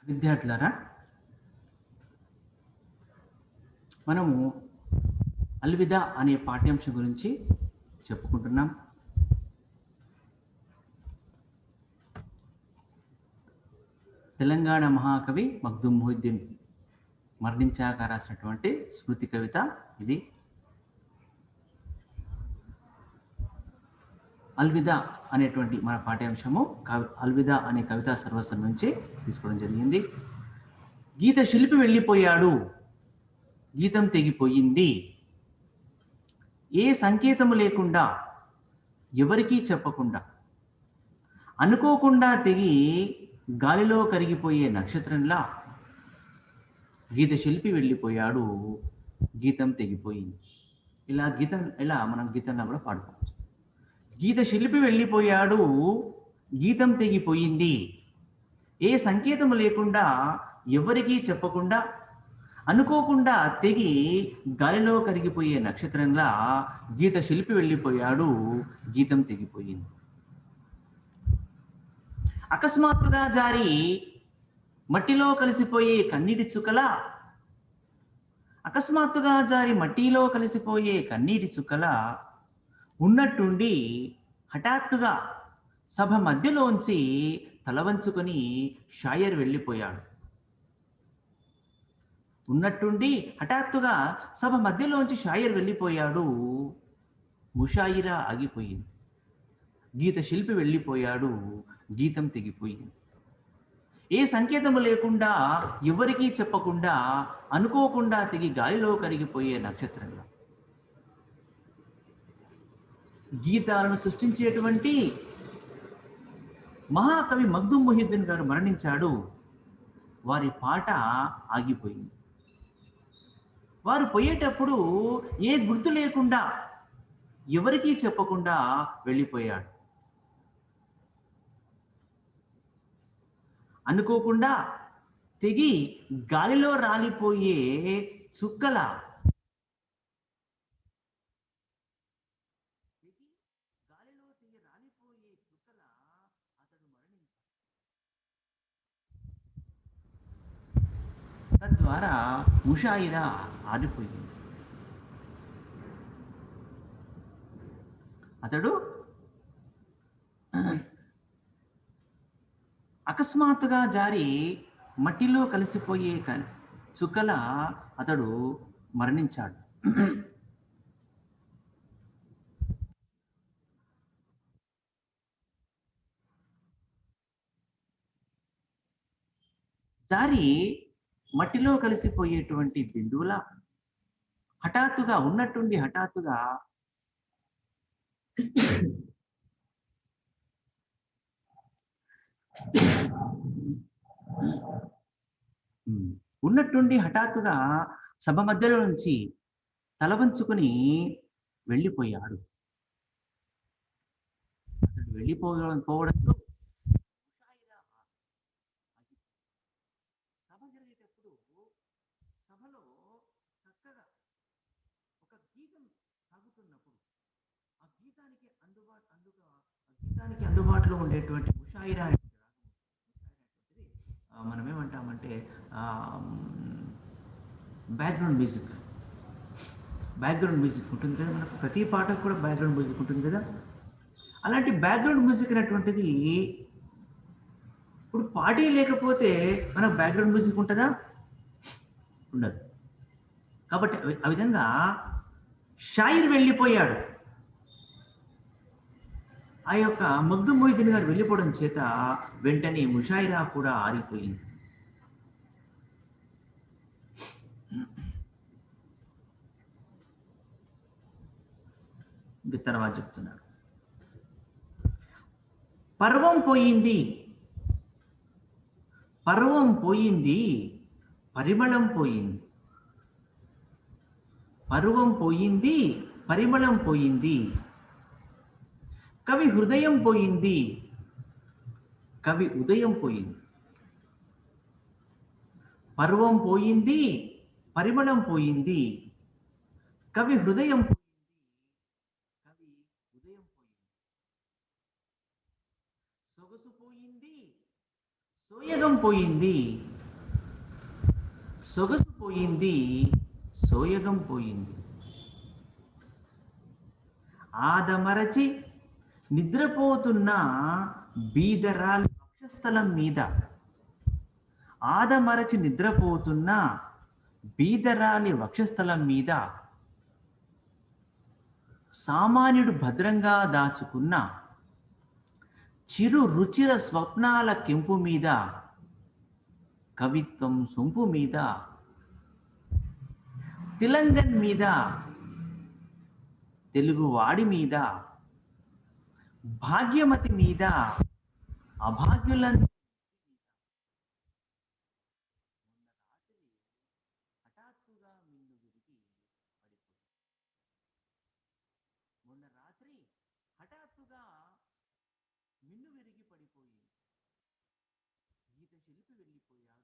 విద్యార్థులారా, మనము అల్విదా అనే పాఠ్యాంశం గురించి చెప్పుకుంటున్నాం. తెలంగాణ మహాకవి మగ్దుమ్ మొహిద్దీన్ మరణించాక రాసినటువంటి స్మృతి కవిత ఇది. అల్విదా అనేటువంటి మన పాఠ్యాంశము అల్విదా అనే కవితా సర్వస్వం నుంచి తీసుకోవడం జరిగింది. గీత శిల్పి వెళ్ళిపోయాడు, గీతం తెగిపోయింది, ఏ సంకేతము లేకుండా, ఎవరికీ చెప్పకుండా, అనుకోకుండా తెగి గాలిలో కరిగిపోయే నక్షత్రంలా గీత శిల్పి వెళ్ళిపోయాడు, గీతం తెగిపోయింది. ఇలా మనం గీతంలో కూడా పాడుకోవచ్చు. గీత శిల్పి వెళ్ళిపోయాడు, గీతం తెగిపోయింది, ఏ సంకేతము లేకుండా, ఎవరికీ చెప్పకుండా, అనుకోకుండా తెగి గాలిలో కరిగిపోయే నక్షత్రంలా గీత శిల్పి వెళ్ళిపోయాడు, గీతం తెగిపోయింది. అకస్మాత్తుగా జారి మట్టిలో కలిసిపోయే కన్నీటి చుక్కల, అకస్మాత్తుగా జారి మట్టిలో కలిసిపోయే కన్నీటి చుక్కల ఉన్నట్టుండి హఠాత్తుగా సభ మధ్యలోంచి తలవంచుకొని షాయర్ వెళ్ళిపోయాడు. ఉన్నట్టుండి హఠాత్తుగా సభ మధ్యలోంచి షాయర్ వెళ్ళిపోయాడు, ముషాయిరా ఆగిపోయింది. గీత శిల్పి వెళ్ళిపోయాడు, గీతం తెగిపోయింది. ఏ సంకేతము లేకుండా, ఎవరికీ చెప్పకుండా, అనుకోకుండా తెగి గాలిలో కరిగిపోయే నక్షత్రంగా గీతాలను సృష్టించేటువంటి మహాకవి మగ్దుమ్ మొహిద్దీన్ గారు మరణించాడు. వారి పాట ఆగిపోయింది. వారు పోయేటప్పుడు ఏ గుర్తు లేకుండా, ఎవరికీ చెప్పకుండా వెళ్ళిపోయాడు. అనుకోకుండా తెగి గాలిలో రాలిపోయే చుక్కల అతడు మరణించాడు. తద్వారా ముషాయిరా ఆరిపోయింది. అతడు అకస్మాత్తుగా జారి మట్టిలో కలిసిపోయే చుక్కల అతడు మరణించాడు. జారి మట్టిలో కలిసిపోయేటువంటి బిందువుల హఠాత్తుగా ఉన్నట్టుండి హఠాత్తుగా సభ మధ్యలో నుంచి తలవంచుకొని వెళ్ళిపోయాడు. అతడు వెళ్ళిపోవడంతో సభ జరిగేటప్పుడు సభలో చక్కగా ఒక గీతం సాగుతున్నప్పుడు ఆ గీతానికి అందుబాటులో ఉండేటువంటి ముషాయిరా మనం ఏమంటామంటే బ్యాక్గ్రౌండ్ మ్యూజిక్ ఉంటుంది కదా. మనకు ప్రతి పాటకు కూడా బ్యాక్గ్రౌండ్ మ్యూజిక్ ఉంటుంది కదా. అలాంటి బ్యాక్గ్రౌండ్ మ్యూజిక్ అనేటువంటిది ఇప్పుడు పాటే లేకపోతే మనకు బ్యాక్గ్రౌండ్ మ్యూజిక్ ఉంటుందా? ఉండదు. కాబట్టి ఆ విధంగా షాయిర్ వెళ్ళిపోయాడు. ఆ యొక్క మగ్దుమ్ మొహిద్దీన్ గారు వెళ్ళిపోవడం చేత వెంటనే ముషాయిరా కూడా ఆరిపోయింది. తర్వాత చెప్తున్నాడు, పర్వం పోయింది, పరిమళం పోయింది, పర్వం పోయింది, పరిమళం పోయింది, కవి హృదయం పోయింది, కవి ఉదయం పోయింది. పర్వం పోయింది, పరిమళం పోయింది, కవి హృదయం పోయింది, కవి ఉదయం పోయింది. సొగసు పోయింది, సోయగం పోయింది, సొగసు పోయింది, సోయగం పోయింది. ఆదమరచి నిద్రపోతున్న బీదరాలి వక్షస్థలం మీద, ఆదమరచి నిద్రపోతున్న బీదరాలి వక్షస్థలం మీద సామాన్యుడు భద్రంగా దాచుకున్న చిరు రుచిర స్వప్నాల కెంపు మీద, కవిత్వం సొంపు మీద, తిలంగన్ మీద, తెలుగువాడి మీద, భాగ్యమతి మీద, అభాగ్యులను హఠాత్తుగా మిన్ను విరిగి పడిపోయింది. మొన్న రాత్రి హఠాత్తుగా మిన్ను విరిగి పడిపోయింది. గీత శిల్పి వెళ్ళిపోయాడు,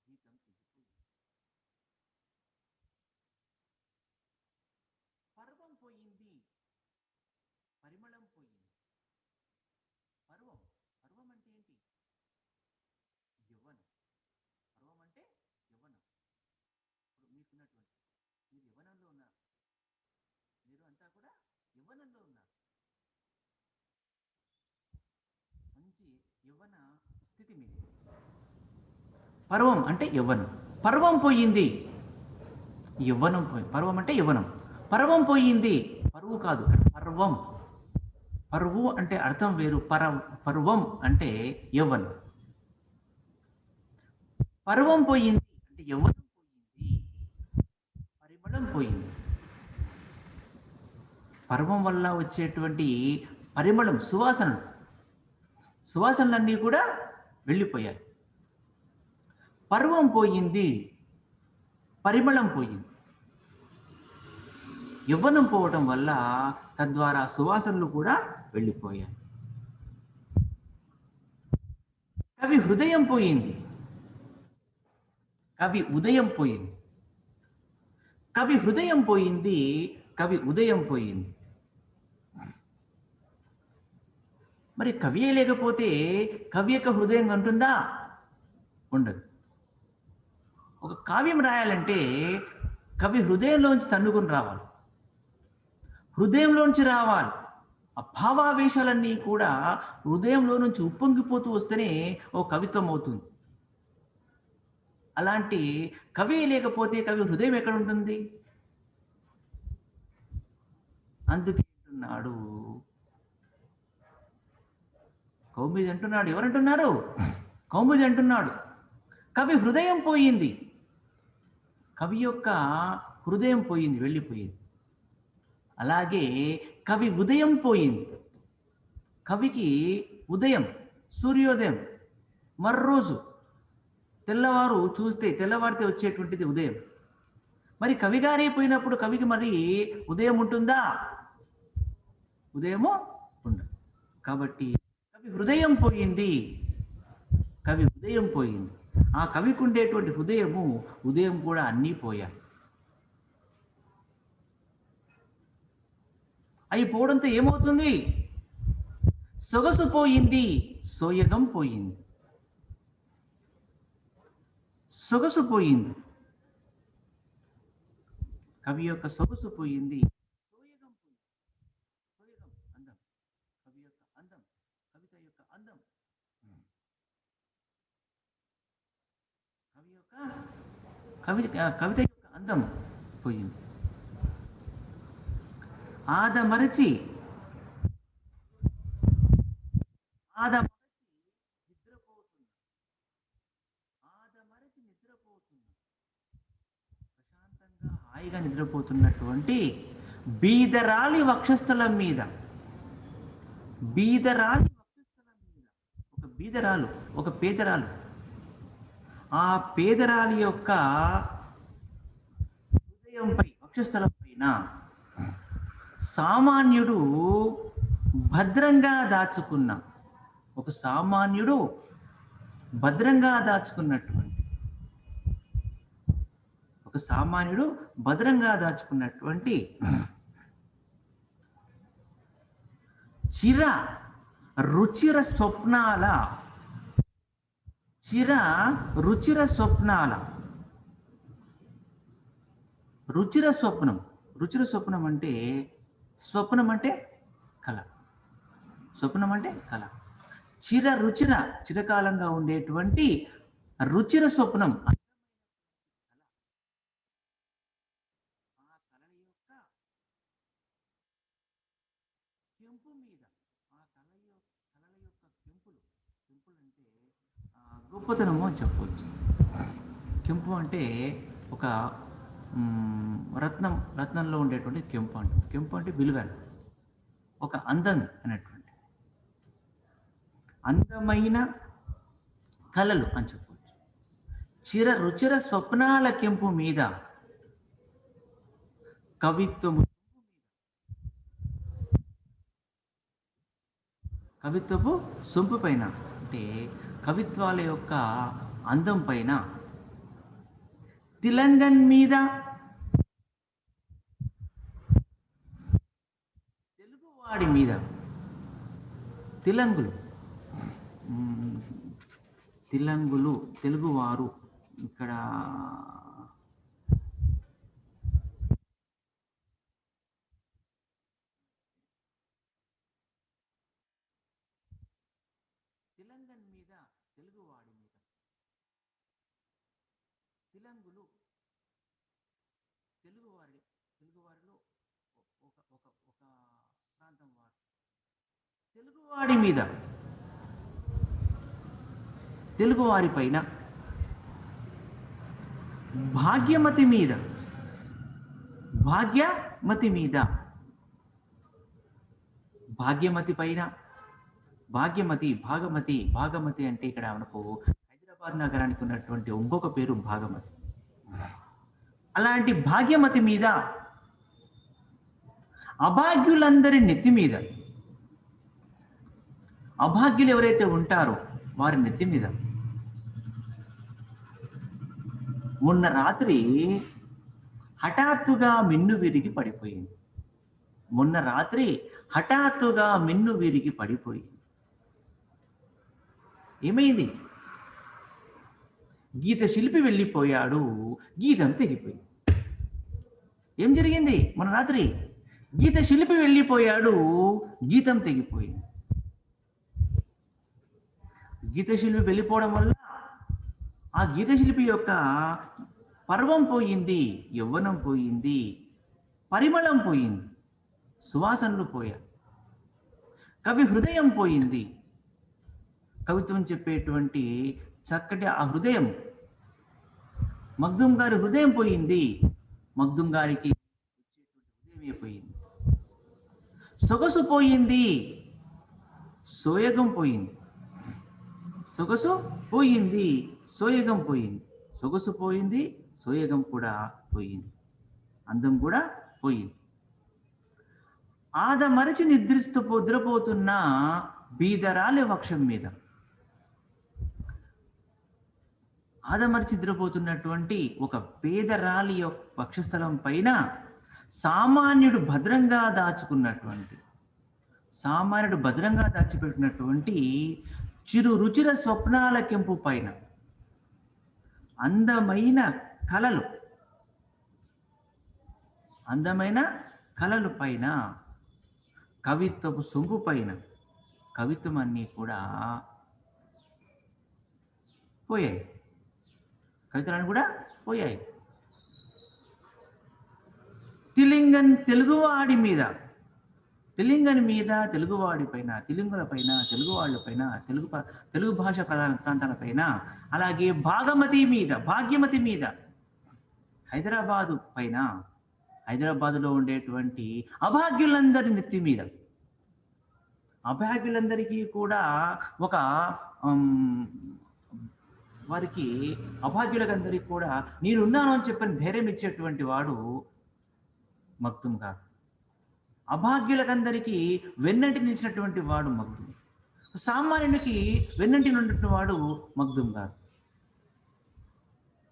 గీతం తెగిపోయింది. పర్వం పోయింది, పరిమళం పోయింది. పర్వం, పర్వం అంటే ఏంటి? యవ్వనం. పర్వం అంటే యవ్వనం. ఇప్పుడు మీకున్నటువంటి, మీరు యవ్వనంలో ఉన్నారు, మీరు అంతా కూడా యవ్వనంలో ఉన్నారు, మంచి యవ్వన స్థితి మీది. పర్వం అంటే యవ్వనం. పర్వం పోయింది, యవ్వనం పోయింది. పర్వం అంటే యవ్వనం. పర్వం పోయింది, పరువు కాదు, పర్వం. పరువు అంటే అర్థం వేరు, పర్వం అంటే యవ్వనం. పర్వం పోయింది అంటే యవ్వనం పోయింది, పరిమళం పోయింది. పర్వం వల్ల వచ్చేటువంటి పరిమళం, సువాసనలు, సువాసనలన్నీ కూడా వెళ్ళిపోయాయి. పర్వం పోయింది, పరిమళం పోయింది. యవ్వనం పోవటం వల్ల తద్వారా సువాసనలు కూడా వెళ్ళిపోయాయి. కవి హృదయం పోయింది, కవి ఉదయం పోయింది. కవి హృదయం పోయింది, కవి ఉదయం పోయింది. మరి కవియే లేకపోతే కవి యొక్క హృదయం ఉంటుందా? ఉండదు. ఒక కావ్యం రాయాలంటే కవి హృదయంలోంచి తన్నుకొని రావాలి, హృదయంలోంచి రావాలి. ఆ భావావేశాలన్నీ కూడా హృదయంలో నుంచి ఉప్పొంగిపోతూ వస్తేనే ఓ కవిత్వం అవుతుంది. అలాంటి కవి లేకపోతే కవి హృదయం ఎక్కడ ఉంటుంది? అందుకే అంటున్నాడు కౌముది అంటున్నాడు. ఎవరంటున్నారు? కౌముది అంటున్నాడు, కవి హృదయం పోయింది. కవి యొక్క హృదయం పోయింది, వెళ్ళిపోయింది. అలాగే కవి ఉదయం పోయింది. కవికి ఉదయం, సూర్యోదయం, మర్రోజు తెల్లవారు చూస్తే, తెల్లవారితే వచ్చేటువంటిది ఉదయం. మరి కవిగారే పోయినప్పుడు కవికి మరి ఉదయం ఉంటుందా? ఉదయము ఉండదు. కాబట్టి కవి హృదయం పోయింది, కవి ఉదయం పోయింది. ఆ కవికి ఉండేటువంటి హృదయము, ఉదయం కూడా అన్నీ పోయాయి. అవి పోవడంతో ఏమవుతుంది? సొగసు పోయింది, సోయగం పోయింది. సొగసు పోయింది, కవి యొక్క సొగసు పోయింది, సోయగం పోయింది. సోయగం అందం, కవి యొక్క అందం, కవిత యొక్క అందం, కవిత యొక్క అందం పోయింది. ఆదమరచి నిద్రపోతున్నా, ఆదమరచి నిద్రపోతున్నా, ప్రశాంతంగా హాయిగా నిద్రపోతున్నటువంటి బీదరాలి వక్షస్థలం మీద, బీదరాలి వక్షస్థలం మీద ఒక బీదరాలు, ఒక పేదరాలు, ఆ పేదరాలి యొక్క హృదయంపై, వక్షస్థలం పైన సామాన్యుడు భద్రంగా దాచుకున్న, ఒక సామాన్యుడు భద్రంగా దాచుకున్నటువంటి, ఒక సామాన్యుడు భద్రంగా దాచుకున్నటువంటి చిర రుచిర స్వప్నాల, చిర రుచిర స్వప్నాల, రుచిర స్వప్నం. రుచిర స్వప్నం అంటే స్వప్నం అంటే కళ. స్వప్నం అంటే కళ. రుచిర చిరకాలంగా ఉండేటువంటి రుచిర స్వప్నం. ఆ కళ యొక్క కెంపు మీద, ఆ కళల యొక్క కెంపులు అంటే గొప్పతనము అని చెప్పవచ్చు. కెంపు అంటే ఒక రత్నంలో ఉండేటువంటి కెంపు అంటే, కెంపు అంటే విలువలు, ఒక అందం అనేటువంటి అందమైన కళలు అని చెప్పవచ్చు. రుచిర స్వప్నాల కెంపు మీద కవిత్వపు సొంపు పైన అంటే కవిత్వాల యొక్క అందం పైన తిలంగన్ మీద తెలుగువాడి మీద తిలంగులు తెలుగువారు ఇక్కడ తిలంగన్ మీద తెలుగువాడి మీద తిలంగులు తెలుగువారిలో ఒక ప్రాంతం వారు తెలుగువాడి మీద తెలుగువారి పైన భాగ్యమతి మీద భాగ్యమతి పైన భాగమతి అంటే ఇక్కడ మనకు హైదరాబాద్ నగరానికి ఉన్నటువంటి ఇంకొక పేరు భాగమతి. అలాంటి భాగ్యమతి మీద అభాగ్యులందరి నెత్తి మీద, అభాగ్యులు ఎవరైతే ఉంటారో వారి నెత్తి మీద మొన్న రాత్రి హఠాత్తుగా మిన్ను విరిగి పడిపోయింది. ఏమైంది? గీత శిల్పి వెళ్ళిపోయాడు, గీతం తెగిపోయింది. ఏం జరిగింది? మొన్న రాత్రి గీత శిల్పి వెళ్ళిపోయాడు, గీతం తెగిపోయింది. గీత శిల్పి వెళ్ళిపోవడం వల్ల ఆ గీత శిల్పి యొక్క పర్వం పోయింది, యవ్వనం పోయింది, పరిమళం పోయింది, సువాసనలు పోయాయి, కవి హృదయం పోయింది. కవిత్వం చెప్పేటువంటి చక్కటి ఆ హృదయం, మగ్దుం గారి హృదయం పోయింది. మగ్దుం గారికి హృదయమే పోయింది. సొగసు పోయింది, సోయగం పోయింది. సొగసు పోయింది, సోయగం పోయింది. సొగసు పోయింది, సోయగం కూడా పోయింది, అందం కూడా పోయింది. ఆదమరచి నిద్రపోతున్న బీదరాలి వక్షం మీద, ఆదమరచి నిద్రపోతున్నటువంటి ఒక పేదరాలి యొక్క వక్షస్థలం పైన సామాన్యుడు భద్రంగా దాచిపెట్టినటువంటి చిరు రుచిర స్వప్నాల కెంపు పైన అందమైన కళలు పైన కవిత్వపు సొంపు పైన కవిత్వం అన్నీ కూడా పోయాయి. కవితలన్నీ కూడా పోయాయి. తిలింగన్ తెలుగువాడి మీద, తెలుగువాడి పైన, తెలుగుల పైన, తెలుగు వాళ్ళ పైన, తెలుగు భాష ప్రధాన ప్రాంతాల పైన, అలాగే భాగ్యమతి మీద, హైదరాబాదు పైన, హైదరాబాదులో ఉండేటువంటి అభాగ్యులందరి నెత్తి మీద, అభాగ్యులందరికీ కూడా ఒక వారికి అభాగ్యులందరికీ కూడా నేనున్నాను అని చెప్పని ధైర్యం ఇచ్చేటువంటి వాడు మగ్దుం గారు. అభాగ్యులకందరికీ వెన్నంటి నిలిచినటువంటి వాడు మగ్దుం. సామాన్యునికి వెన్నంటి ఉన్నటువంటి వాడు మగ్దుం గారు.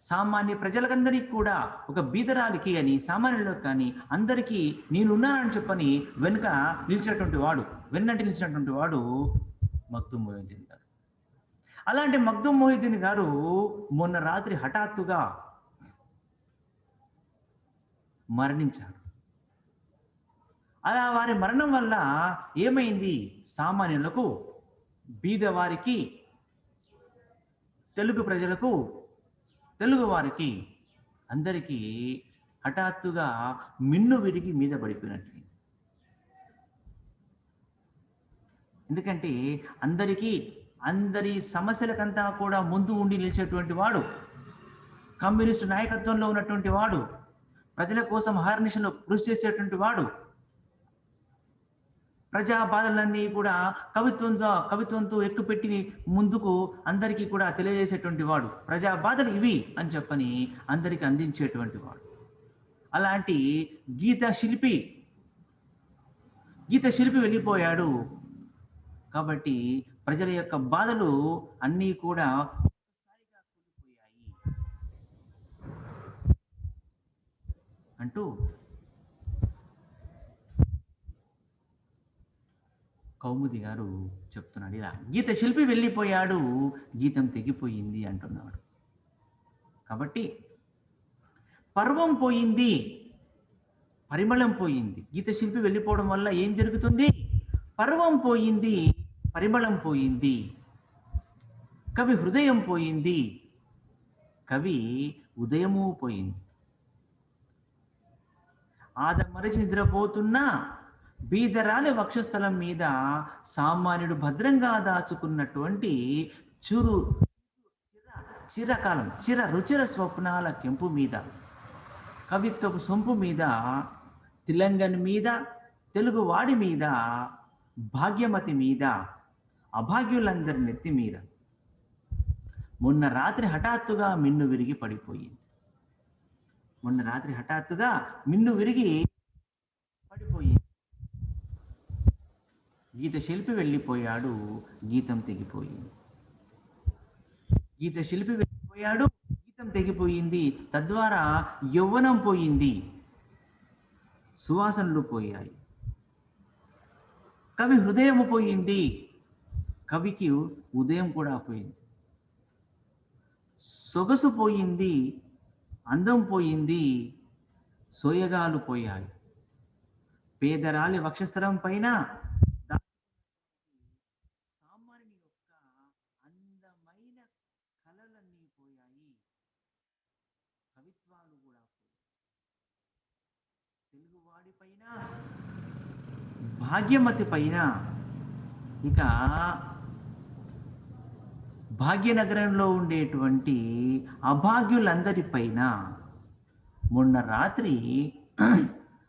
సామాన్య ప్రజలకందరికీ కూడా, ఒక బీదరాలికి అని, సామాన్యులకు కానీ అందరికీ నేనున్నానని చెప్పని వెన్నంటి నిలిచినటువంటి వాడు మగ్దుం మొహిద్దీన్ గారు. అలాంటి మగ్దుం మొహిద్దీన్ గారు మొన్న రాత్రి హఠాత్తుగా మరణించారు. అలా వారి మరణం వల్ల ఏమైంది? సామాన్యులకు, బీదవారికి, తెలుగు ప్రజలకు, తెలుగు వారికి అందరికీ హఠాత్తుగా మిన్ను విరిగి మీద పడిపోయినట్టు. ఎందుకంటే అందరి సమస్యలకంతా కూడా ముందు ఉండి నిలిచేటువంటి వాడు, కమ్యూనిస్టు నాయకత్వంలో ఉన్నటువంటి వాడు, ప్రజల కోసం అహర్నిశలో కృషి చేసేటువంటి వాడు, ప్రజా బాధలన్నీ కూడా కవిత్వంతో ఎక్కుపెట్టి ముందుకు అందరికీ కూడా తెలియజేసేటువంటి వాడు, ప్రజా బాధలు ఇవి అని చెప్పని అందరికీ అందించేటువంటి వాడు. అలాంటి గీత శిల్పి వెళ్ళిపోయాడు. కాబట్టి ప్రజల యొక్క బాధలు అన్నీ కూడా ఒక్కసారిగా కూలిపోయాయి అంటూ కౌముది గారు చెప్తున్నాడు. ఇలా గీత శిల్పి వెళ్ళిపోయాడు, గీతం తెగిపోయింది అంటున్నాడు. కాబట్టి పర్వం పోయింది, పరిమళం పోయింది. గీత శిల్పి వెళ్ళిపోవడం వల్ల ఏం జరుగుతుంది? పర్వం పోయింది, పరిమళం పోయింది, కవి హృదయం పోయింది, కవి ఉదయము పోయింది. ఆదమరచి నిద్రపోతున్న బీదరాలి వక్షస్థలం మీద సామాన్యుడు భద్రంగా దాచుకున్నటువంటి రుచిర స్వప్నాల కెంపు మీద, కవిత్వపు సొంపు మీద, తిలంగన్ మీద, తెలుగువాడి మీద, భాగ్యమతి మీద, అభాగ్యులందరి నెత్తి మీద మొన్న రాత్రి హఠాత్తుగా మిన్ను విరిగి పడిపోయింది. గీత శిల్పి వెళ్ళిపోయాడు, గీతం తెగిపోయింది. తద్వారా యవ్వనం పోయింది, సువాసనలు పోయాయి. కవి హృదయం పోయింది, కవికి ఉదయం కూడా పోయింది. సొగసు పోయింది, అందం పోయింది, సోయగాలు పోయాయి. పేదరాలి వక్షస్థలం పైన సామాన్యుని యొక్క అందమైన కళలన్నీ పోయాయి, కవిత్వాలు కూడా పోయాయి. తెలుగువాడి పైన, భాగ్యమతి పైన, ఇక భాగ్యనగరంలో ఉండేటువంటి అభాగ్యులందరిపైన మొన్న రాత్రి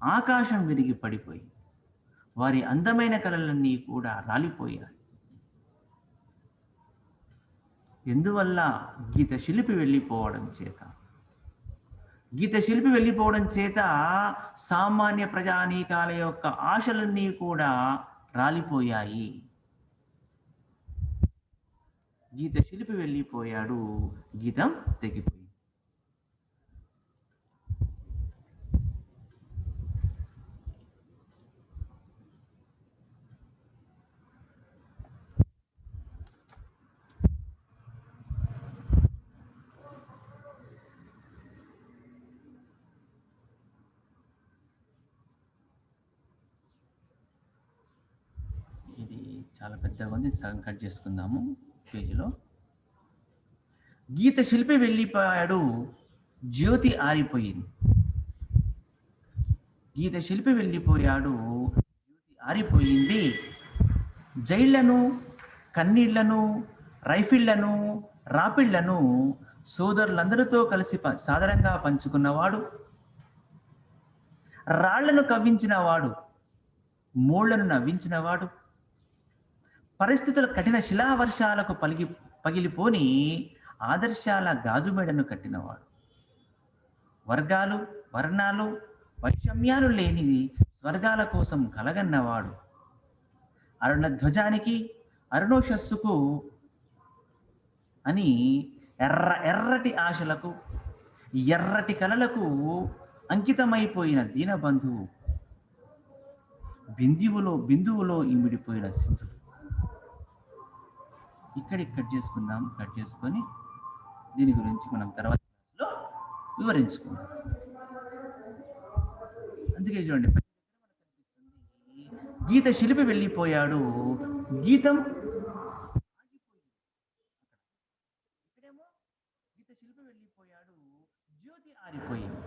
ఆకాశం విరిగి పడిపోయి వారి అందమైన కళలన్నీ కూడా రాలిపోయాయి. ఎందువల్ల? గీత శిల్పి వెళ్ళిపోవడం చేత సామాన్య ప్రజానీకాల యొక్క ఆశలన్నీ కూడా రాలిపోయాయి. గీత శిల్పి వెళ్ళిపోయాడు, గీతం తెగిపోయింది. ఇది చాలా పెద్దగా ఉంది, సగం కట్ చేసుకుందాము పేజీలో. గీత శిల్పి వెళ్ళిపోయాడు, జ్యోతి ఆరిపోయింది. జైళ్లను, కన్నీళ్లను, రైఫిళ్లను, రాపిళ్లను సోదరులందరితో కలిసి సాదరంగా పంచుకున్నవాడు, రాళ్లను కవ్వించినవాడు, మోళ్లను నవ్వించినవాడు, పరిస్థితుల కఠిన శిలావర్షాలకు పగిలిపోని ఆదర్శాల గాజుమెడను కట్టినవాడు, వర్గాలు, వర్ణాలు, వైషమ్యాలు లేని స్వర్గాల కోసం కలగన్నవాడు, అరుణధ్వజానికి, అరుణోషస్సుకు అని ఎర్రటి ఆశలకు, ఎర్రటి కలలకు అంకితమైపోయిన దీనబంధువు, బిందువులో ఇమిడిపోయిన సింధుడు. ఇక్కడికి కట్ చేసుకొని దీని గురించి మనం తర్వాత వివరించుకుందాం. అందుకే చూడండి గీత శిల్పి వెళ్ళిపోయాడు, గీతం ఇక్కడేమో గీత శిల్పి వెళ్ళిపోయాడు, జ్యోతి ఆరిపోయింది.